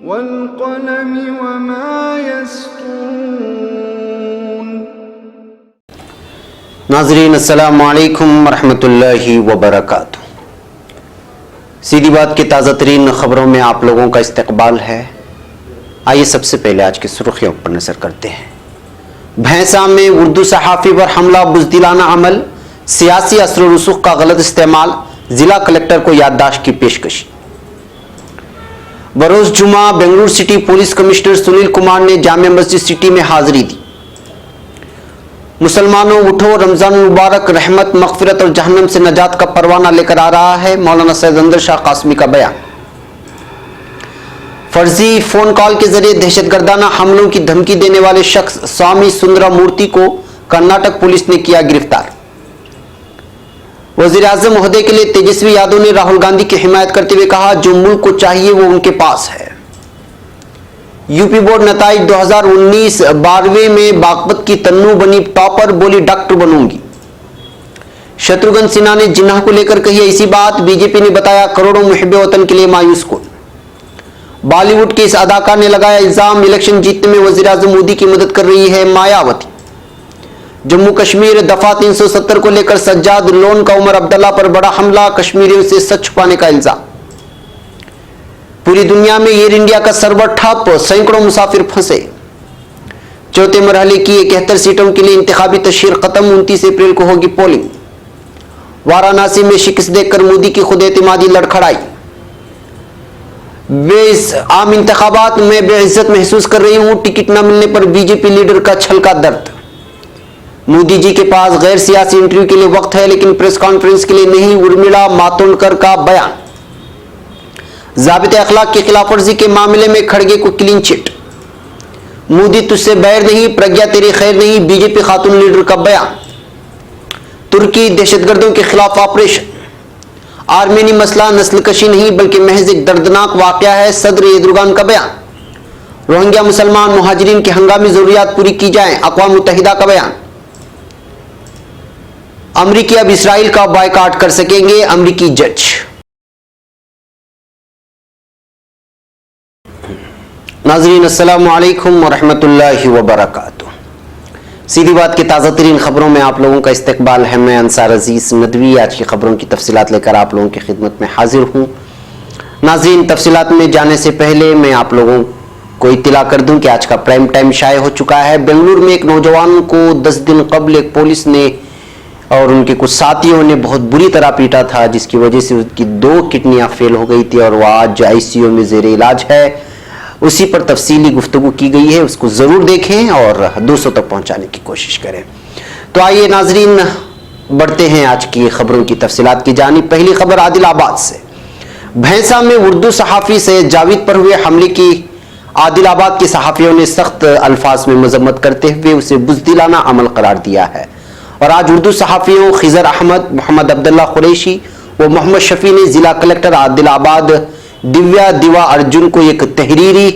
वल्क़लमि वमा यस्तून। नाज़रीन अस्सलामु अलैकुम वरहमतुल्लाहि वबरकातुहू। सीधी बात की ताज़ा तरीन खबरों में आप लोगों का इस्तकबाल है। आइए सबसे पहले आज की सुर्खियों पर नजर करते हैं। भैंसा में उर्दू सहाफ़ी पर हमला, बुज़दिलाना अमल, सियासी असर व रसूख का गलत इस्तेमाल, जिला कलेक्टर को याददाश्त की पेशकश। बरोज जुमा Bengaluru city police commissioner Sunil Kumar ने जामिया मस्जिद सिटी में हाजिरी दी। मुसलमानों उठो, रमजान मुबारक रहमत, मगफिरत और जहन्नम से नजात का परवाना लेकर आ रहा है, मौलाना सैयद अंदर शाह कासमी का बयान। फर्जी फोन कॉल के जरिए दहशतगर्दाना हमलों की धमकी देने वाले शख्स स्वामी सुंदरा मूर्ति को कर्नाटक पुलिस ने किया गिरफ्तार। वजीर आजम ओहदे के लिए तेजस्वी यादव ने राहुल गांधी की हिमायत करते हुए कहा, जो मुल्क को चाहिए वो उनके पास है। यूपी बोर्ड नताइज 2019 12वें में बागपत की तन्नू बनी टॉपर, बोली डॉक्टर बनूंगी। शत्रुघ्न सिन्हा ने जिन्ना को लेकर कही ऐसी बात, बीजेपी ने बताया करोड़ों मुहिब्बे वतन के लिए मायूस को। बॉलीवुड के इस अदाकार ने लगाया इल्जाम, इलेक्शन जीतने में वजीर आजम मोदी की मदद कर रही है मायावती। जम्मू कश्मीर दफा 370 को लेकर सज्जाद लोन का उमर अब्दुल्ला पर बड़ा हमला, कश्मीरियों से सच छुपाने का इल्जाम। पूरी दुनिया में एयर इंडिया का सर्वर ठप, सैकड़ों मुसाफिर फंसे। चौथे मरहले की 71 सीटों के लिए इंतखाबी तशहीर खत्म, 29 अप्रैल को होगी पोलिंग। वाराणसी में शिकस्त देखकर मोदी की खुद एतमादी लड़खड़ाई। आम इंतखाबात में बेइज्जत महसूस कर रही हूं, टिकट न मिलने पर बीजेपी लीडर का छलका दर्द। मोदी जी के पास गैर सियासी इंटरव्यू के लिए वक्त है लेकिन प्रेस कॉन्फ्रेंस के लिए नहीं, उर्मिला मातोंडकर का बयान। ज़ाबिते अखलाक की खिलाफवर्जी के मामले में खड़गे को क्लीन चिट। मोदी तुझसे बैर नहीं, प्रज्ञा तेरी खैर नहीं, बीजेपी खातून लीडर का बयान। तुर्की दहशतगर्दों के खिलाफ ऑपरेशन। आर्मेनी मसला नस्लकशी नहीं बल्कि महज एक दर्दनाक वाकया है, सदर एर्दोगान का बयान। रोहिंग्या मुसलमान मुहाजिरीन की हंगामी जरूरियात पूरी की जाएं, अक़वाम मुत्तहिदा का बयान। अमरीकी अब इसराइल का बायकॉट कर सकेंगे, अमरीकी जज। नाज़रीन अस्सलामु अलैकुम वरहमतुल्लाहि वबरकातुहू। सीधी बात की ताज़ा तरीन खबरों में आप लोगों का इस्तकबाल है। मैं अंसार अजीज नदवी आज की खबरों की तफसीलात लेकर आप लोगों की खिदमत में हाजिर हूँ। नाज़रीन, तफसीलात में जाने से पहले मैं आप लोगों को इत्तला कर दूं कि आज का प्राइम टाइम शाये हो चुका है। बेंगलुरु में एक नौजवान को 10 दिन कबल एक पुलिस ने और उनके कुछ साथियों ने बहुत बुरी तरह पीटा था, जिसकी वजह से उसकी 2 किडनियां फेल हो गई थी और वह आज आईसीयू में जेर इलाज है। उसी पर तफसीली गुफ्तगू की गई है, उसको जरूर देखें और दूसरों तक पहुंचाने की कोशिश करें। तो आइए नाजरीन बढ़ते हैं आज की खबरों की तफसीलात की जानिब। पहली खबर आदिलाबाद से। भैंसा में उर्दू सहाफ़ी सैयद जावेद पर हुए हमले की आदिलाबाद के सहाफ़ियों ने सख्त अल्फाज में मजम्मत करते हुए उसे बुज़दिलाना अमल करार दिया है और आज उर्दू सहाफ़ियों खिजर अहमद, मोहम्मद अब्दुल्ला कुरैशी व मोहम्मद शफी ने जिला कलेक्टर आदिलाबाद दिव्या दिवा अर्जुन को एक तहरीरी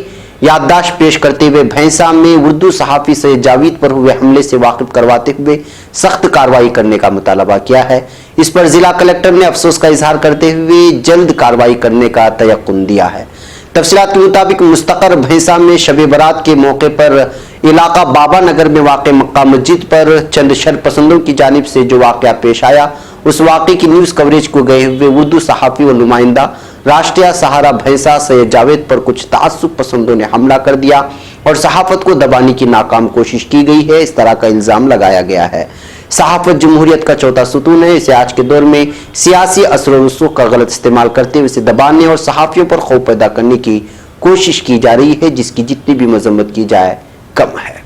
याददाश्त पेश करते हुए भैंसा में उर्दू सहाफ़ी सैयद जावेद पर हुए हमले से वाकिफ करवाते हुए सख्त कार्रवाई करने का मुतालबा किया है। इस पर जिला कलेक्टर ने अफसोस का इजहार करते हुए जल्द कार्रवाई करने का तयक्कुन दिया है। तफसीलात के मुताबिक मुस्तकर भैंसा में शब बरात के मौके पर इलाका बाबा नगर में वाक़े मक्का मस्जिद पर चंद शरपसंदों की जानिब से जो वाक़या पेश आया, उस वाक़े की न्यूज़ कवरेज को गए हुए उर्दू सहाफ़ी व नुमाइंदा राष्ट्रीय सहारा भैंसा सैयद जावेद पर कुछ तासुब पसंदों ने हमला कर दिया और सहाफ़त को दबाने की नाकाम कोशिश की गई है, इस तरह का इल्ज़ाम लगाया गया है। सहाफ़त जमहूरियत का चौथा सुतून है, इसे आज के दौर में सियासी असर व रसूख का गलत इस्तेमाल करते हुए इसे दबाने और सहाफ़ियों पर खौफ पैदा करने की कोशिश की जा रही है, जिसकी जितनी भी मजम्मत की जाए कम है।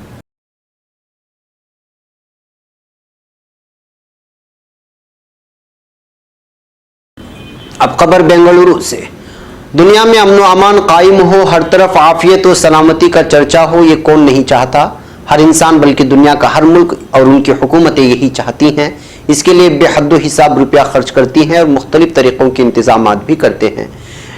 अब खबर बेंगलुरु से। दुनिया में अमन व अमान कायम हो, हर तरफ आफियत व सलामती का चर्चा हो, ये कौन नहीं चाहता। हर इंसान बल्कि दुनिया का हर मुल्क और उनकी हुकूमतें यही चाहती हैं। इसके लिए बेहद हिसाब रुपया खर्च करती हैं और मुख्तलिफ तरीक़ों के इंतजाम भी करते हैं।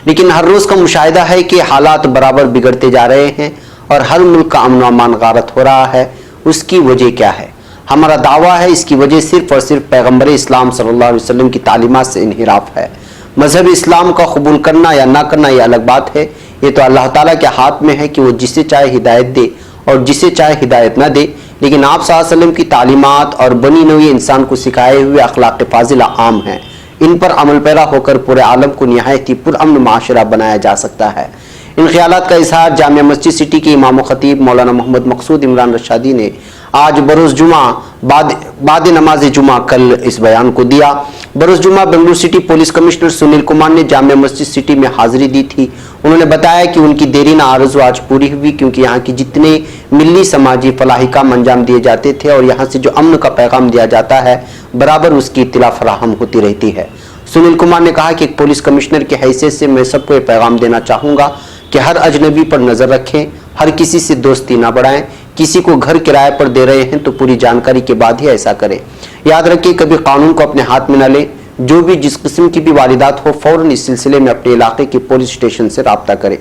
लेकिन हर रोज़ का मुशाहिदा है कि हालात बराबर बिगड़ते जा रहे हैं और हर मुल्क का अमन व अमान गारत हो रहा है। उसकी वजह क्या है? हमारा दावा है इसकी वजह सिर्फ और सिर्फ पैगम्बर इस्लाम सल्लल्लाहु अलैहि वसल्लम की तालीमात से इन्हिराफ है। मजहब इस्लाम का कबूल करना या ना करना यह अलग बात है। ये तो अल्लाह ताला के हाथ में है कि वो जिसे चाहे हिदायत दे और जिसे चाहे हिदायत ना दे। लेकिन आप सल्लल्लाहु अलैहि वसल्लम की तालीमात और बनी नवी इंसान को सिखाए हुए अखलाक फाजिला आम हैं। इन पर अमल पैरा होकर पूरे आलम को निहायत ही पुरअमन माशरा बनाया जा सकता है। इन ख्यालात का इजहार जामिया मस्जिद सिटी के इमाम खतीब मौलाना मोहम्मद मकसूद इमरान रशादी ने आज बरोज़ जुमा बाद नमाज जुमा कल इस बयान को दिया। बरोज़ जुमा Bengaluru city police commissioner Sunil Kumar ने जामिया मस्जिद सिटी में हाजिरी दी थी। उन्होंने बताया कि उनकी देरीन आरज़ू आज पूरी हुई, क्योंकि यहाँ की जितने मिली समाजी फलाही काम अंजाम दिए जाते थे और यहाँ से जो अमन का पैगाम दिया जाता है बराबर उसकी इत्तला फराहम होती रहती है। सुनील कुमार ने कहा कि एक पुलिस कमिश्नर की हैसियत से मैं सबको ये पैगाम देना चाहूँगा कि हर अजनबी पर नज़र रखें, हर किसी से दोस्ती ना बढ़ाएं, किसी को घर किराए पर दे रहे हैं तो पूरी जानकारी के बाद ही ऐसा करें। याद रखिए, कभी कानून को अपने हाथ में न लें। जो भी जिस किस्म की भी वारदात हो फौरन इस सिलसिले में अपने इलाके के पुलिस स्टेशन से राब्ता करें।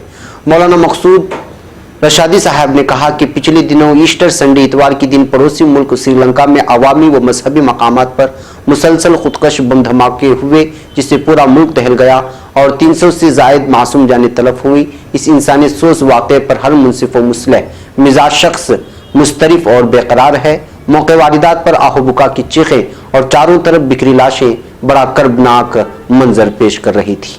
मौलाना मकसूद रशादी साहब ने कहा कि पिछले दिनों ईस्टर संडे इतवार के दिन पड़ोसी मुल्क श्रीलंका में अवामी व मजहबी मकामात पर मुसलसल खुदकश बम धमाके हुए, जिससे पूरा मुल्क दहल गया और 300 से जायद मासूम जाने तलफ हुई। इस इंसानी सोच वाक़े पर हर मुनसिफ व मुस्लिह मिजाज शख्स मुस्तरिफ और बेकरार है। मौके वारदात पर आहोबुका की चीखें और चारों तरफ बिखरी लाशें बड़ा कर्बनाक मंजर पेश कर रही थी।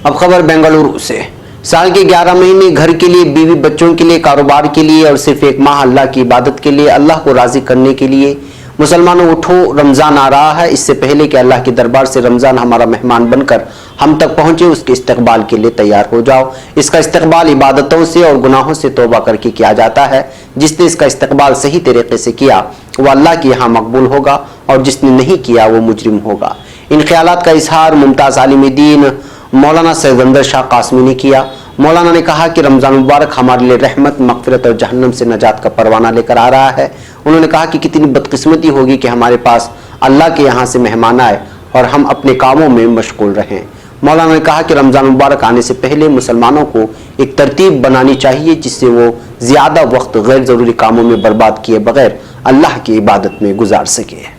अब खबर बेंगलुरु से। साल के 11 महीने घर के लिए, बीवी बच्चों के लिए, कारोबार के लिए और सिर्फ एक माह अल्लाह की इबादत के लिए, अल्लाह को राजी करने के लिए। मुसलमानों उठो, रमज़ान आ रहा है। इससे पहले कि अल्लाह के दरबार से रमज़ान हमारा मेहमान बनकर हम तक पहुंचे, उसके इस्तकबाल के लिए तैयार हो जाओ। इसका इस्तकबाल इबादतों से और गुनाहों से तौबा करके किया जाता है। जिसने इसका इस्तकबाल सही तरीके से किया वह अल्लाह के यहाँ मकबूल होगा और जिसने नहीं किया वो मुजरिम होगा। इन ख्यालात का इजहार मुमताज़ आलिम दीन मौलाना सैयद शाह कासमी ने किया। मौलाना ने कहा कि रमज़ान मुबारक हमारे लिए रहमत, मगफिरत और जहन्नम से नजात का परवाना लेकर आ रहा है। उन्होंने कहा कि कितनी बदकिस्मती होगी कि हमारे पास अल्लाह के यहाँ से मेहमान आए और हम अपने कामों में मशगूल रहें। मौलाना ने कहा कि रमज़ान मुबारक आने से पहले मुसलमानों को एक तरतीब बनानी चाहिए जिससे वो ज़्यादा वक्त गैर ज़रूरी कामों में बर्बाद किए बगैर अल्लाह की इबादत में गुजार सके।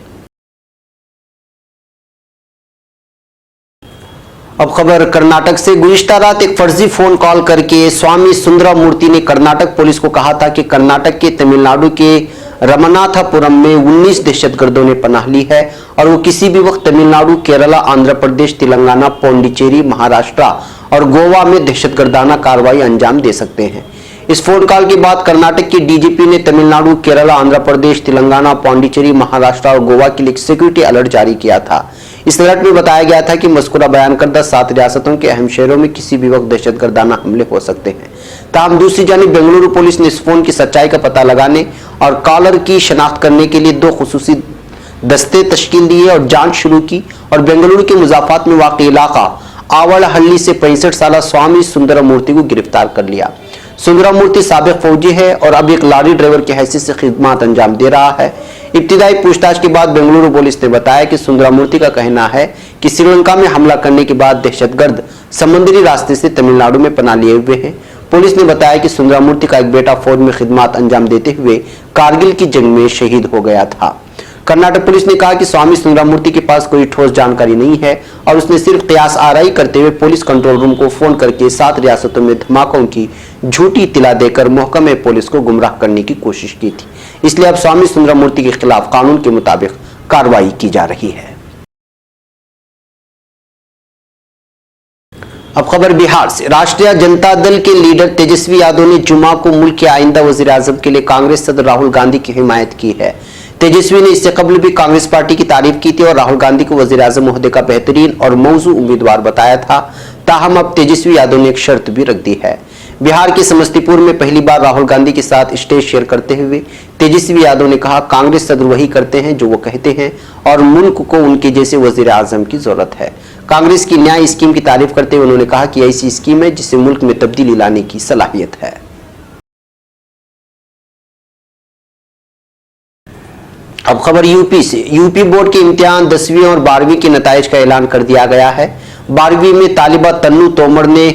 अब खबर कर्नाटक से। गुज़िश्ता रात एक फर्जी फोन कॉल करके स्वामी सुंदरामूर्ति ने कर्नाटक पुलिस को कहा था कि कर्नाटक के तमिलनाडु के रमनाथपुरम में 19 दहशतगर्दों ने पनाह ली है और वो किसी भी वक्त तमिलनाडु, केरला, आंध्र प्रदेश, तेलंगाना, पौंडीचेरी, महाराष्ट्र और गोवा में दहशतगर्दाना कार्रवाई अंजाम दे सकते हैं। इस फोन कॉल के बाद कर्नाटक के डीजीपी ने तमिलनाडु, केरला, आंध्र प्रदेश, तेलंगाना, पौंडीचेरी, महाराष्ट्र और गोवा के लिए सिक्योरिटी अलर्ट जारी किया था। इस अलर्ट में बताया गया था कि मज़कूरा बयान करदा 7 रियासतों के अहम शहरों में किसी भी वक्त दहशतगर्दाना हमले हो सकते हैं। ताहम दूसरी जानिब बेंगलुरु पुलिस ने इस फोन की सच्चाई का पता लगाने और कॉलर की शनाख्त करने के लिए 2 खुसूसी दस्ते तश्कील दिए और जांच शुरू की और बेंगलुरु के मुजाफात में वाक़ इलाका आवड़हल्ली से 65 साल स्वामी सुंदरमूर्ति को गिरफ्तार कर लिया। सुंदरमूर्ति साबिक फौजी है और अब एक लॉरी ड्राइवर की हैसियत से खिदमत अंजाम दे रहा है। इब्तिदाई पूछताछ के बाद बेंगलुरु पुलिस ने बताया कि सुंदरमूर्ति का कहना है कि श्रीलंका में हमला करने के बाद दहशतगर्द समुद्री रास्ते से तमिलनाडु में पनाह लिए हुए हैं। पुलिस ने बताया कि सुंदरमूर्ति का एक बेटा फौज में खिदमत अंजाम देते हुए कारगिल की जंग में शहीद हो गया था। कर्नाटक पुलिस ने कहा कि स्वामी सुंदरमूर्ति के पास कोई ठोस जानकारी नहीं है और उसने सिर्फ कयास आराई करते हुए पुलिस कंट्रोल रूम को फोन करके 7 रियासतों में धमाकों की झूठी इत्तला देकर महकमे पुलिस को गुमराह करने की कोशिश की थी। इसलिए अब स्वामी सुंदरमूर्ति के खिलाफ कानून के मुताबिक कार्रवाई की जा रही है। अब खबर बिहार से। राष्ट्रीय जनता दल के लीडर तेजस्वी यादव ने जुमा को मुल्क के आइंदा वजीर आजम के लिए कांग्रेस सदर राहुल गांधी की हिमायत की है। तेजस्वी ने इससे कबल भी कांग्रेस पार्टी की तारीफ की थी और राहुल गांधी को वजीर आजम ओहदे का बेहतरीन और मौजू उम्मीदवार बताया था। ताहम अब तेजस्वी यादव ने एक शर्त भी रख दी है। बिहार के समस्तीपुर में पहली बार राहुल गांधी के साथ स्टेज शेयर करते हुए तेजस्वी यादव ने कहा, कांग्रेस सदर वही करते हैं जो वो कहते हैं और मुल्क को उनके जैसे वजीर आजम की जरूरत है। कांग्रेस की न्याय स्कीम की तारीफ करते हुए उन्होंने कहा कि ऐसी स्कीम है जिससे मुल्क में तब्दीली लाने की सलाहियत है। अब खबर यूपी से। यूपी बोर्ड के इम्तिहान 10वीं और 12वीं के नताइज का ऐलान कर दिया गया है। 12वीं में तालिबा तन्नू तोमर ने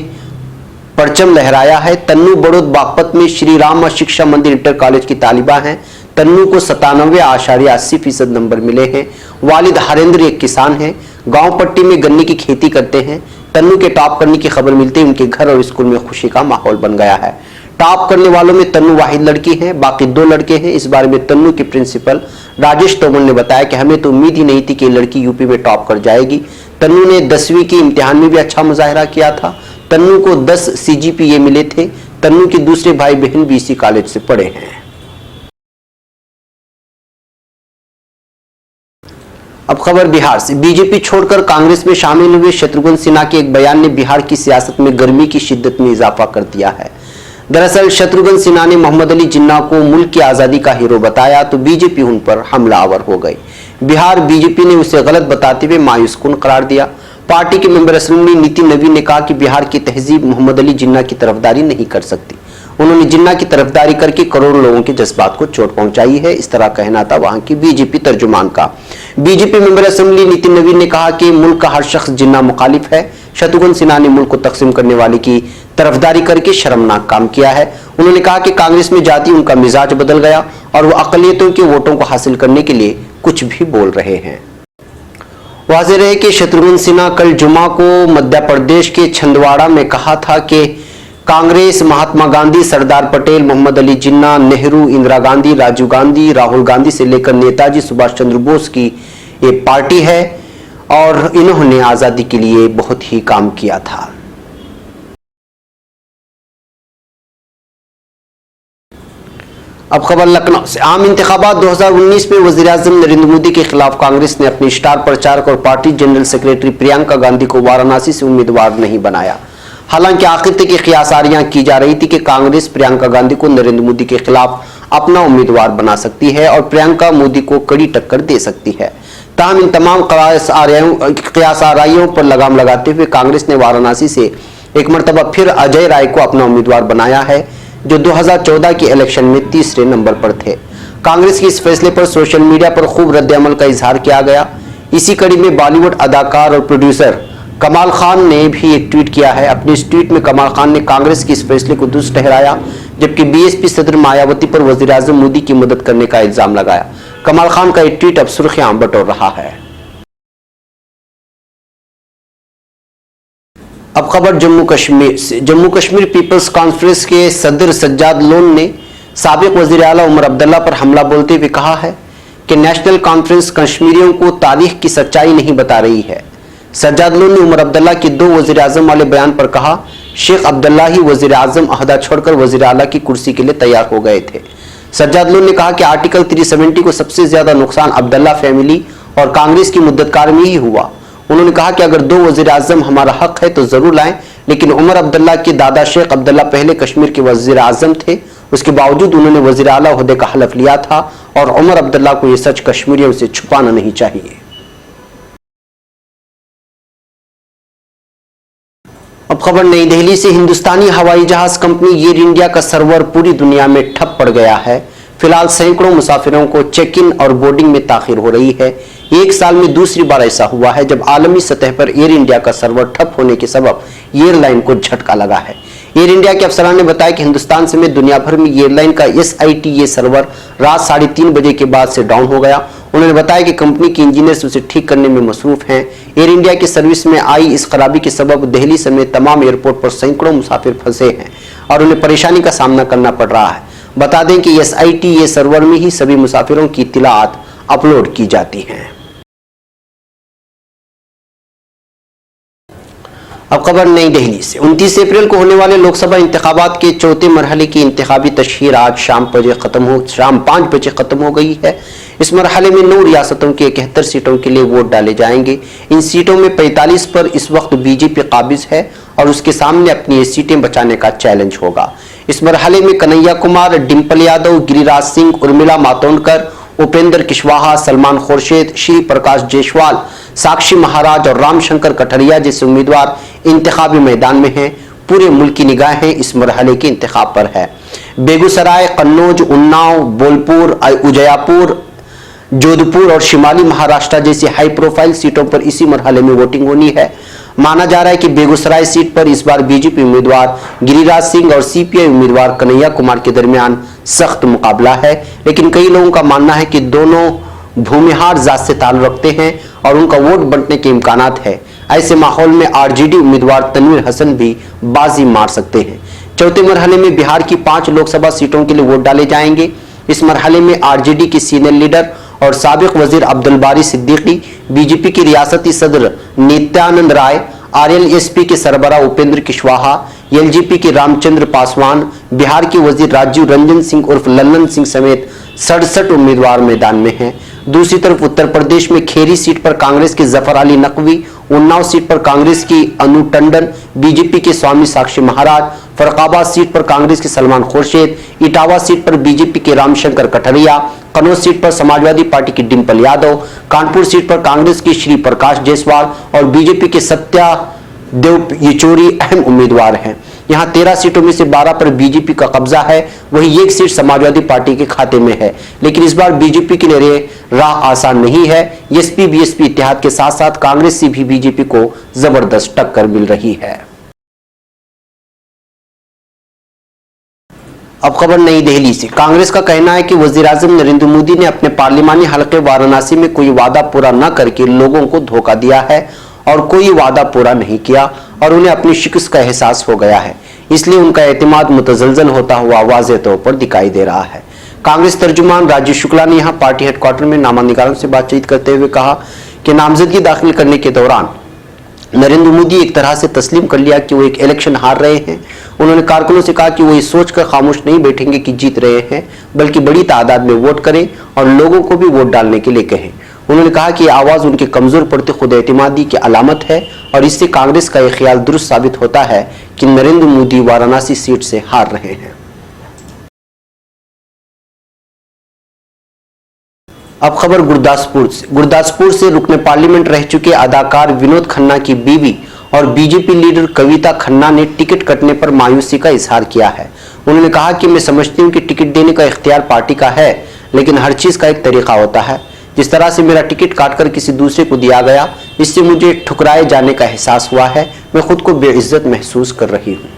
परचम लहराया है। तन्नू बड़ौद बागपत में श्री राम शिक्षा मंदिर इंटर कॉलेज की तालिबा हैं। तन्नू को 97.80% नंबर मिले हैं। वालिद हरेंद्र एक किसान हैं। गांव पट्टी में गन्ने की खेती करते हैं। तन्नू के टॉप करने की खबर मिलते ही उनके घर और स्कूल में खुशी का माहौल बन गया है। टॉप करने वालों में तन्नू वाहिद लड़की है, बाकी 2 लड़के हैं। इस बारे में तन्नू के प्रिंसिपल राजेश तोमर ने बताया कि हमें तो उम्मीद ही नहीं थी कि लड़की यूपी में टॉप कर जाएगी। तन्नू ने 10वीं के इम्तिहान में भी अच्छा मुजाहिरा किया था। तन्नू को 10 CGPA मिले थे। तन्नू के दूसरे भाई बहन भी इसी कॉलेज से पढ़े हैं। अब खबर बिहार से। बीजेपी छोड़कर कांग्रेस में शामिल हुए शत्रुघ्न सिन्हा के एक बयान ने बिहार की सियासत में गर्मी की शिद्दत में इजाफा कर दिया है। दरअसल शत्रुघ्न सिन्हा ने मोहम्मद अली जिन्ना को मुल्क की आजादी का हीरो बताया तो बीजेपी उन पर हमलावर हो गई। बिहार बीजेपी ने उसे गलत बताते हुए मायूस कुन करार दिया। पार्टी के मेंबर असेंबली नितिन नवीन ने कहा कि बिहार की तहजीब मोहम्मद अली जिन्ना की तरफदारी नहीं कर सकती। उन्होंने जिन्ना की तरफदारी करके करोड़ों लोगों के जज्बात को चोट पहुंचाई है, इस तरह कहना था वहां की बीजेपी तर्जुमान का। बीजेपी मेंबर असेंबली नितिन नवीन ने कहा कि मुल्क का हर शख्स जिन्ना मुखालिफ है। शत्रुघ्न सिन्हा ने मुल्क को तकसीम करने वाले की तरफदारी करके शर्मनाक काम किया है। उन्होंने कहा कि कांग्रेस में जाती उनका मिजाज बदल गया और वो अकलियतों के वोटों को हासिल करने के लिए कुछ भी बोल रहे हैं। वाज़ेह रहे कि शत्रुघ्न सिन्हा कल जुमा को मध्य प्रदेश के छिंदवाड़ा में कहा था कि कांग्रेस महात्मा गांधी, सरदार पटेल, मोहम्मद अली जिन्ना, नेहरू, इंदिरा गांधी, राजीव गांधी, राहुल गांधी से लेकर नेताजी सुभाष चंद्र बोस की ये पार्टी है और इन्होंने आजादी के लिए बहुत ही काम किया था। अब खबर लखनऊ से। आम इंतखाबात 2019 में वज़ीर-ए-आज़म नरेंद्र मोदी के खिलाफ कांग्रेस ने अपनी स्टार प्रचारक और party general secretary Priyanka Gandhi को वाराणसी से उम्मीदवार नहीं बनाया। हालांकि आखिर तक ये क़ियासारियां की जा रही थी कि कांग्रेस प्रियंका गांधी को नरेंद्र मोदी के खिलाफ अपना उम्मीदवार बना सकती है और प्रियंका मोदी को कड़ी टक्कर दे सकती है। ताहम इन तमाम क़ियासारियों पर लगाम लगाते हुए कांग्रेस ने वाराणसी से एक मरतबा फिर अजय राय को अपना उम्मीदवार बनाया है, जो 2014 के इलेक्शन में तीसरे नंबर पर थे। कांग्रेस के इस फैसले पर सोशल मीडिया पर खूब रद्द-ए-अमल का इजहार किया गया। इसी कड़ी में बॉलीवुड अदाकार और प्रोड्यूसर कमाल खान ने भी एक ट्वीट किया है। अपने इस ट्वीट में कमाल खान ने कांग्रेस के इस फैसले को दुरुस्त ठहराया, जबकि बीएसपी सदर मायावती पर वज़ीर-ए-आज़म मोदी की मदद करने का इल्जाम लगाया। कमाल खान का एक ट्वीट अब सुर्खियां बटोर रहा है। अब खबर जम्मू कश्मीर से। जम्मू कश्मीर पीपल्स कॉन्फ्रेंस के सदर सज्जाद लोन ने साबिक वज़ीर आला उमर अब्दुल्ला पर हमला बोलते हुए कहा है कि नेशनल कॉन्फ्रेंस कश्मीरियों को तारीख की सच्चाई नहीं बता रही है। सज्जाद लोन ने उमर अब्दुल्ला के 2 वज़ीर आज़म वाले बयान पर कहा, शेख अब्दुल्ला ही वज़ीर आज़म अहदा छोड़कर वज़ीर आला की कुर्सी के लिए तैयार हो गए थे। सज्जाद लोन ने कहा कि आर्टिकल 370 को सबसे ज्यादा नुकसान अब्दुल्ला फैमिली और कांग्रेस की मुद्दतकार में ही हुआ। उन्होंने कहा कि अगर 2 वज़ीर आज़म हमारा हक है तो जरूर लाएं, लेकिन उमर अब्दुल्ला के दादा शेख अब्दुल्ला पहले कश्मीर के वज़ीर आज़म थे। उसके बावजूद उन्होंने वज़ीर आला ओहदे का हलफ लिया था और उमर अब्दुल्ला को यह सच कश्मीरियों से छुपाना नहीं चाहिए। अब खबर नई दिल्ली से। हिंदुस्तानी हवाई जहाज कंपनी एयर इंडिया का सर्वर पूरी दुनिया में ठप पड़ गया है। फिलहाल सैकड़ों मुसाफिरों को चेक इन और बोर्डिंग में ताखिर हो रही है। एक साल में दूसरी बार ऐसा हुआ है जब आलमी सतह पर एयर इंडिया का सर्वर ठप होने के सबब एयरलाइन को झटका लगा है। एयर इंडिया के अफसरान ने बताया कि हिंदुस्तान समेत दुनिया भर में एयरलाइन का SITA सर्वर रात 3:30 बजे के बाद से डाउन हो गया। उन्होंने बताया कि कंपनी के इंजीनियर्स उसे ठीक करने में मसरूफ हैं। एयर इंडिया की सर्विस में आई इस खराबी के सबब दिल्ली समेत तमाम एयरपोर्ट पर सैकड़ों मुसाफिर फंसे हैं और उन्हें परेशानी का सामना करना पड़ रहा है। बता दें कि SITA सर्वर में ही सभी मुसाफिरों की इत्तिलात अपलोड की जाती हैं। अब खबर नई दिल्ली से। 29 अप्रैल को होने वाले लोकसभा इंतखाबात के चौथे मरहले की इंतखाबी तशहीर आज शाम 5 बजे खत्म हो गई है। इस मरहले में 9 रियासतों की 71 सीटों के लिए वोट डाले जाएंगे। इन सीटों में 45 पर इस वक्त बीजेपी काबिज है और उसके सामने अपनी ये सीटें बचाने का चैलेंज होगा। इस मरहले में कन्हैया कुमार, डिंपल यादव, गिरिराज सिंह, उर्मिला मातोंडकर, उपेंद्र कुशवाहा, सलमान खुर्शीद, श्री प्रकाश जायसवाल, साक्षी महाराज और रामशंकर कठरिया जैसे उम्मीदवार इंतखाबी मैदान में हैं। पूरे मुल्क की निगाहें इस मरहले के इंतखाब पर है। बेगूसराय, कन्नौज, उन्नाव, बोलपुर, उदयपुर, जोधपुर और शिमाली महाराष्ट्र जैसी हाई प्रोफाइल सीटों पर इसी मरहले में वोटिंग होनी है। माना जा रहा है कि बेगूसराय सीट पर इस बार बीजेपी उम्मीदवार गिरिराज सिंह और CPI उम्मीदवार कन्हैया कुमार के दरमियान सख्त मुकाबला है, लेकिन कई लोगों का मानना है कि दोनों भूमिहार जात से ताल्लुक रखते हैं और उनका वोट बंटने के इम्कानात है। ऐसे माहौल में आरजेडी उम्मीदवार तनवीर हसन भी बाजी मार सकते हैं। चौथे मरहले में बिहार की 5 लोकसभा सीटों के लिए वोट डाले जाएंगे। इस मरहले में आरजेडी के सीनियर लीडर और साबिक वजीर अब्दुल बारी सिद्दीकी, बीजेपी के रियासती सदर नित्यानंद राय, आरएलएसपी के सरबराह उपेंद्र कुशवाहा, एलजेपी के रामचंद्र पासवान, बिहार के वजीर राजीव रंजन सिंह उर्फ लल्लन सिंह समेत 67 उम्मीदवार मैदान में हैं। दूसरी तरफ उत्तर प्रदेश में खेरी सीट पर कांग्रेस के जफर अली नकवी, उन्नाव सीट पर कांग्रेस की अनु टंडन, बीजेपी के स्वामी साक्षी महाराज, फरकाबाद सीट पर कांग्रेस के सलमान खुर्शीद, इटावा सीट पर बीजेपी के रामशंकर कठरिया, कनौज सीट पर समाजवादी पार्टी की डिंपल यादव, कानपुर सीट पर कांग्रेस के श्री प्रकाश जायसवाल और बीजेपी के सत्या देव येचुरी अहम उम्मीदवार हैं। यहां 13 सीटों में से 12 पर बीजेपी का कब्जा है, वही एक सीट समाजवादी पार्टी के खाते में है। लेकिन इस बार बीजेपी के लिए राह आसान नहीं है। एसपी बीएसपी इत्तेहाद के साथ साथ कांग्रेस से भी बीजेपी को जबरदस्त टक्कर मिल रही है। अब खबर नई दिल्ली से। कांग्रेस का कहना है कि वजीर-ए-आजम नरेंद्र मोदी ने अपने पार्लिमानी हलके वाराणसी में कोई वादा पूरा न करके लोगों को धोखा दिया है और कोई वादा पूरा नहीं किया और उन्हें अपनी शिकस्त का एहसास हो गया है, इसलिए उनका एतमाद मुतजलजल होता हुआ वाज़ेह तौर पर दिखाई दे रहा है। कांग्रेस तर्जुमान राजीव शुक्ला ने यहां पार्टी हेडक्वार्टर में नामानिगारों से बातचीत करते हुए कहा कि नामजदगी दाखिल करने के दौरान नरेंद्र मोदी एक तरह से तस्लीम कर लिया कि वो एक इलेक्शन हार रहे हैं। उन्होंने कारकुनों से कहा कि वो ये सोचकर खामोश नहीं बैठेंगे कि जीत रहे हैं, बल्कि बड़ी तादाद में वोट करें और लोगों को भी वोट डालने के लिए कहें। उन्होंने कहा कि आवाज उनके कमजोर पड़ते खुद एतमादी की अलामत है और इससे कांग्रेस का यह ख्याल दुरुस्त साबित होता है कि नरेंद्र मोदी वाराणसी सीट से हार रहे हैं। अब खबर गुरदासपुर से रुकने पार्लियामेंट रह चुके अदाकार विनोद खन्ना की बीवी और बीजेपी लीडर कविता खन्ना ने टिकट कटने पर मायूसी का इजहार किया है। उन्होंने कहा कि मैं समझती हूं कि टिकट देने का इख्तियार पार्टी का है, लेकिन हर चीज का एक तरीका होता है। जिस तरह से मेरा टिकट काटकर किसी दूसरे को दिया गया, इससे मुझे ठुकराए जाने का एहसास हुआ है। मैं खुद को बेइज्जत महसूस कर रही हूं।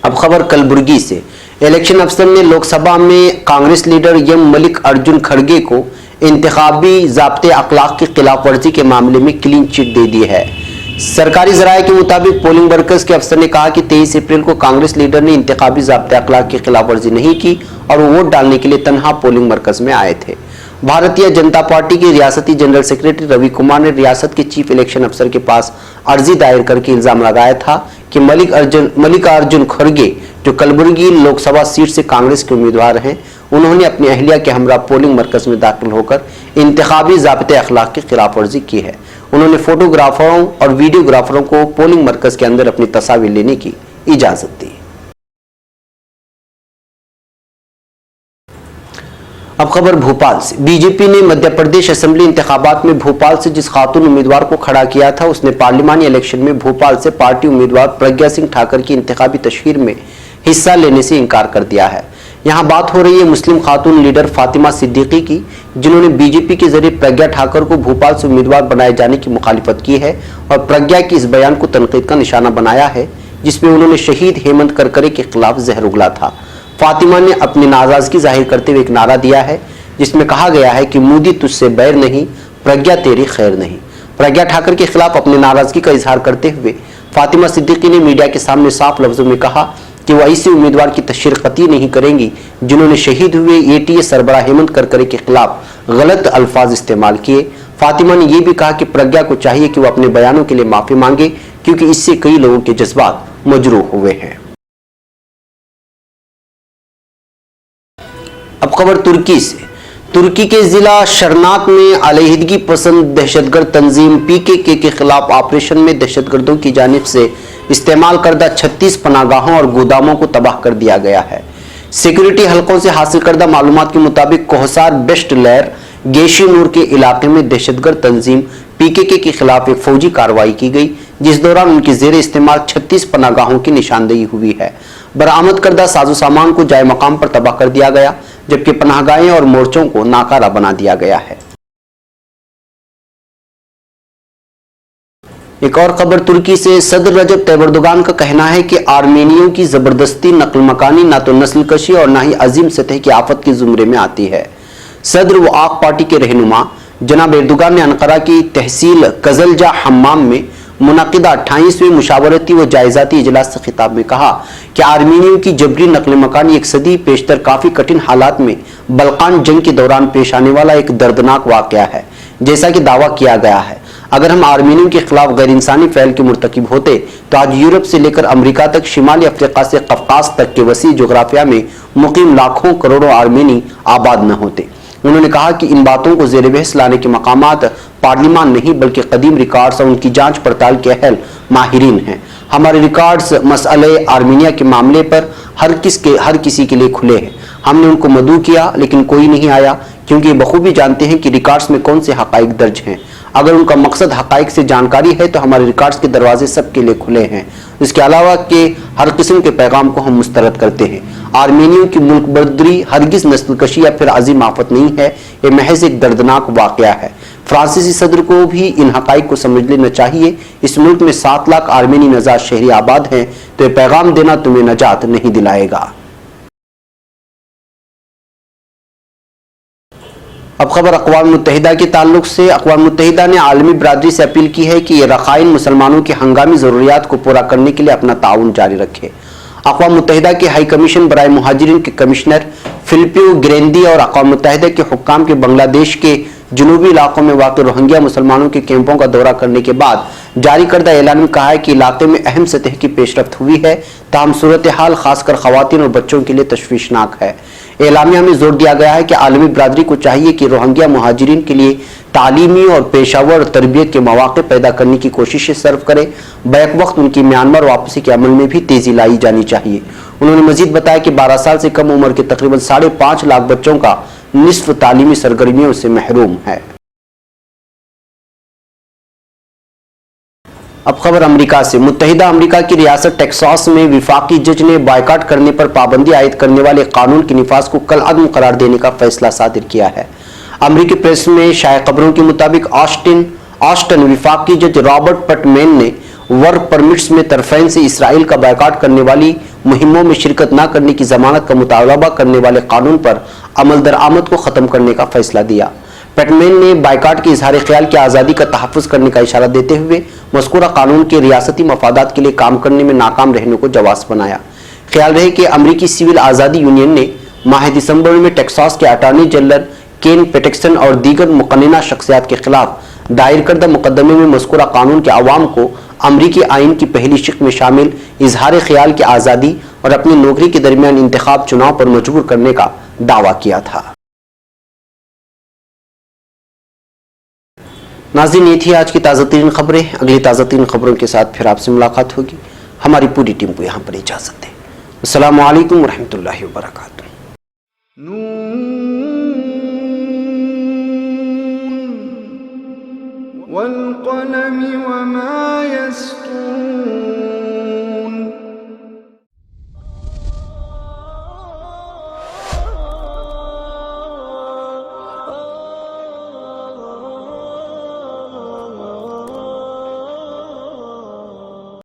अब खबर कलबुर्गी से। इलेक्शन अफसर ने लोकसभा में कांग्रेस लीडर एम मलिक अर्जुन खड़गे को इंतखाबी ज़ाब्ते अखलाक की खिलाफ वर्जी के मामले में क्लीन चिट दे दी है। सरकारी जराये के मुताबिक पोलिंग वर्कर्स के अफसर ने कहा कि 23 अप्रैल को कांग्रेस लीडर ने इंतखाबी ज़ाब्ते अखलाक की खिलाफ वर्जी नहीं की और वो वोट डालने के लिए तनहा पोलिंग मरकज में आए थे। भारतीय जनता पार्टी के रियासती जनरल सेक्रेटरी रवि कुमार ने रियासत के चीफ इलेक्शन अफसर के पास अर्जी दायर करके इल्जाम लगाया था कि मल्लिकार्जुन खड़गे, जो कलबुर्गी लोकसभा सीट से कांग्रेस के उम्मीदवार हैं, उन्होंने अपनी अहलिया के हमरा पोलिंग मरकज में दाखिल होकर इंतखाबी ज़ाब्ते अखलाक की खिलाफ वर्जी की है। उन्होंने फोटोग्राफरों और वीडियोग्राफरों को पोलिंग मरकज के अंदर अपनी तस्वीर लेने की इजाजत दी। अब खबर भोपाल से। बीजेपी ने मध्य प्रदेश असेंबली इंतखाबात में भोपाल से जिस खातून उम्मीदवार को खड़ा किया था, उसने पार्लिमानी इलेक्शन में भोपाल से पार्टी उम्मीदवार प्रज्ञा सिंह ठाकर की इंतखाबी तशहीर में हिस्सा लेने से इनकार कर दिया है। यहाँ बात हो रही है मुस्लिम खातून लीडर फातिमा सिद्दीकी की, जिन्होंने बीजेपी के जरिए प्रज्ञा ठाकर को भोपाल से उम्मीदवार बनाए जाने की मुखालिफत की है और प्रज्ञा की इस बयान को तनकीद का निशाना बनाया है, जिसमें उन्होंने शहीद हेमंत करकरे के खिलाफ जहर उगला था। फातिमा ने अपनी नाराजगी जाहिर करते हुए एक नारा दिया है, जिसमें कहा गया है कि मोदी तुझसे बैर नहीं, प्रज्ञा तेरी खैर नहीं। प्रज्ञा ठाकर के खिलाफ अपनी नाराजगी का इजहार करते हुए फातिमा सिद्दीकी ने मीडिया के सामने साफ लफ्जों में कहा कि वो ऐसे उम्मीदवार की तशहीर कतई नहीं करेंगी जिन्होंने शहीद हुए एटीए सरबराह हेमंत करकरे के खिलाफ गलत अल्फाज इस्तेमाल किए। फातिमा ने यह भी कहा कि प्रज्ञा को चाहिए कि वो अपने बयानों के लिए माफी मांगे, क्योंकि इससे कई लोगों के जज्बात मजरूह हुए हैं। अब खबर तुर्की से। तुर्की के जिला शरनात में अलहदगी पसंद दहशतगर्द तंजीम पीकेके के खिलाफ ऑपरेशन में दहशतगर्दों की जानिब से इस्तेमाल करदा 36 पनागाहों और गोदामों को तबाह कर दिया गया है। सिक्योरिटी हलकों से हासिल करदा मालूमात के मुताबिक कोहसार बेस्ट लहर गेशी नूर के इलाके में दहशतगर्द तंजीम पीकेके के खिलाफ एक फौजी कार्रवाई की गई, जिस दौरान उनके जेरे इस्तेमाल 36 पनागाहों की निशानदेही हुई है। बरामद करदा साजो सामान को जाए मकाम पर तबाह कर दिया गया, जबकि पनाहगाहें और मोर्चों को नाकारा बना दिया गया है। एक और खबर तुर्की से। सदर रजब तैयब एर्दोगान का कहना है कि आर्मेनियों की जबरदस्ती नकल मकानी ना तो नस्ल कशी और ना ही अजीम सतह की आफत के जुमरे में आती है। सदर व आक पार्टी के रहनुमा जनाब एर्दोगान ने अनकरा की तहसील कजलजा हम्माम में मुनक़िदा 28वें मुशावरती व जायजाती इजलास से खिताब में कहा कि आर्मेनियों की जबरी नकल मकानी एक सदी पेशतर काफी कठिन हालात में बल्कान जंग के दौरान पेश आने वाला एक दर्दनाक वाकया है, जैसा कि दावा किया गया है। अगर हम आर्मेनियों के खिलाफ गैर इंसानी फैल के मुर्तकिब होते तो आज यूरोप से लेकर अमेरिका तक, शिमाली अफ्रीका से कफकास तक के वसी जोग्राफिया में मुकीम लाखों करोड़ों आर्मेनी आबाद न होते। उन्होंने कहा कि इन बातों को जेर बहस लाने के मकामात पार्लिमान नहीं बल्कि कदीम रिकॉर्ड्स और उनकी जांच पड़ताल के अहल माहिरीन हैं। हमारे रिकॉर्ड्स मसले आर्मीनिया के मामले पर हर किसी के लिए खुले हैं। हमने उनको मदऊ किया लेकिन कोई नहीं आया, क्योंकि बखूबी जानते हैं कि रिकॉर्ड्स में कौन से हकाइक दर्ज हैं। अगर उनका मकसद हकाइक से जानकारी है तो हमारे रिकॉर्ड्स के दरवाजे सबके लिए खुले हैं। इसके अलावा के हर किस्म के पैगाम को हम मुस्तरद करते हैं। आर्मेनियों की मुल्क बर्दरी हरगिज नस्ल कशी या फिर अजीम आफत नहीं है, ये महज एक दर्दनाक वाकया है। फ्रांसीसी सदर को भी इन हकाइक को समझ लेना चाहिए। इस मुल्क में 7 लाख आर्मेनी नजात शहरी आबाद हैं, तो ये पैगाम देना तुम्हें नजात नहीं दिलाएगा। अब खबर अक़वाम मुत्तहिदा के ताल्लुक से। अक़वाम मुत्तहिदा ने आलमी बरादरी से अपील की है कि ये रखाइन मुसलमानों की हंगामी ज़रूरियात को पूरा करने के लिए अपना ताउन जारी रखे। अक़वाम मुत्तहिदा के हाई कमीशन बराए मुहाजिरीन के कमिश्नर फिलिपियो ग्रेंदी और अक़वाम मुत्तहिदा के हुक्काम के बांग्लादेश के जनूबी इलाकों में वाक़ रोहिंग्या मुसलमानों के कैंपों का दौरा करने के बाद जारी करदा ऐलान में कहा है कि इलाके में अहम सतह की पेशरफ्त हुई है, ताहम सूरत हाल खासकर ख़वातीन और बच्चों के लिए तशवीशनाक है। एलामिया में जोर दिया गया है कि आलमी बरादरी को चाहिए कि रोहिंग्या मुहाजिरीन के लिए तालीमी और पेशावर तरबियत के मौक़े पैदा करने की कोशिशें सर्व करे। बैक वक्त उनकी म्यांमार वापसी के अमल में भी तेजी लाई जानी चाहिए। उन्होंने मजीद बताया कि 12 साल से कम उम्र के तकरीबन 5.5 लाख बच्चों का निस्फ तालीमी सरगर्मियों से महरूम है। अब खबर अमेरिका से। मुत्तहिदा अमेरिका की रियासत टेक्सास में विफाकी जज ने बायकाट करने पर पाबंदी आयद करने वाले कानून के निफाज को कल अदम करार देने का फैसला सादिर किया है। अमेरिकी प्रेस में शाया खबरों के मुताबिक ऑस्टन विफाकी जज रॉबर्ट पटमैन ने वर्क परमिट्स में तरफेन से इसराइल का बायकाट करने वाली मुहिमों में शिरकत न करने की जमानत का मुतालबा करने वाले कानून पर अमल दरामद को खत्म करने का फैसला दिया। पेटमैन ने बायकाट के इजहार ख्याल की आज़ादी का तहफ़्फ़ुज़ करने का इशारा देते हुए मज़कूरा कानून के रियासती मफादात के लिए काम करने में नाकाम रहने को जवाब बनाया। ख्याल रहे कि अमरीकी सिविल आज़ादी यूनियन ने माह दिसंबर में टेक्सास के अटॉर्नी जनरल केन पेटेक्सन और दीगर मुक़न्निना शख्सियात के खिलाफ दायर करदा मुकदमे में मज़कूरा कानून के अवाम को अमरीकी आइन की पहली शिक में शामिल इजहार ख्याल की आज़ादी और अपनी नौकरी के दरमियान इंतखाब चुनाव पर मजबूर करने का दावा किया था। नाज़रीन, ये थी आज की ताज़ा तरीन खबरें। अगली ताज़ा तरीन खबरों के साथ फिर आपसे मुलाकात होगी। हमारी पूरी टीम को यहाँ पर इजाज़त दें। अस्सलामु अलैकुम वरहमतुल्लाहि वबरकातुहू। वल क़लम वमा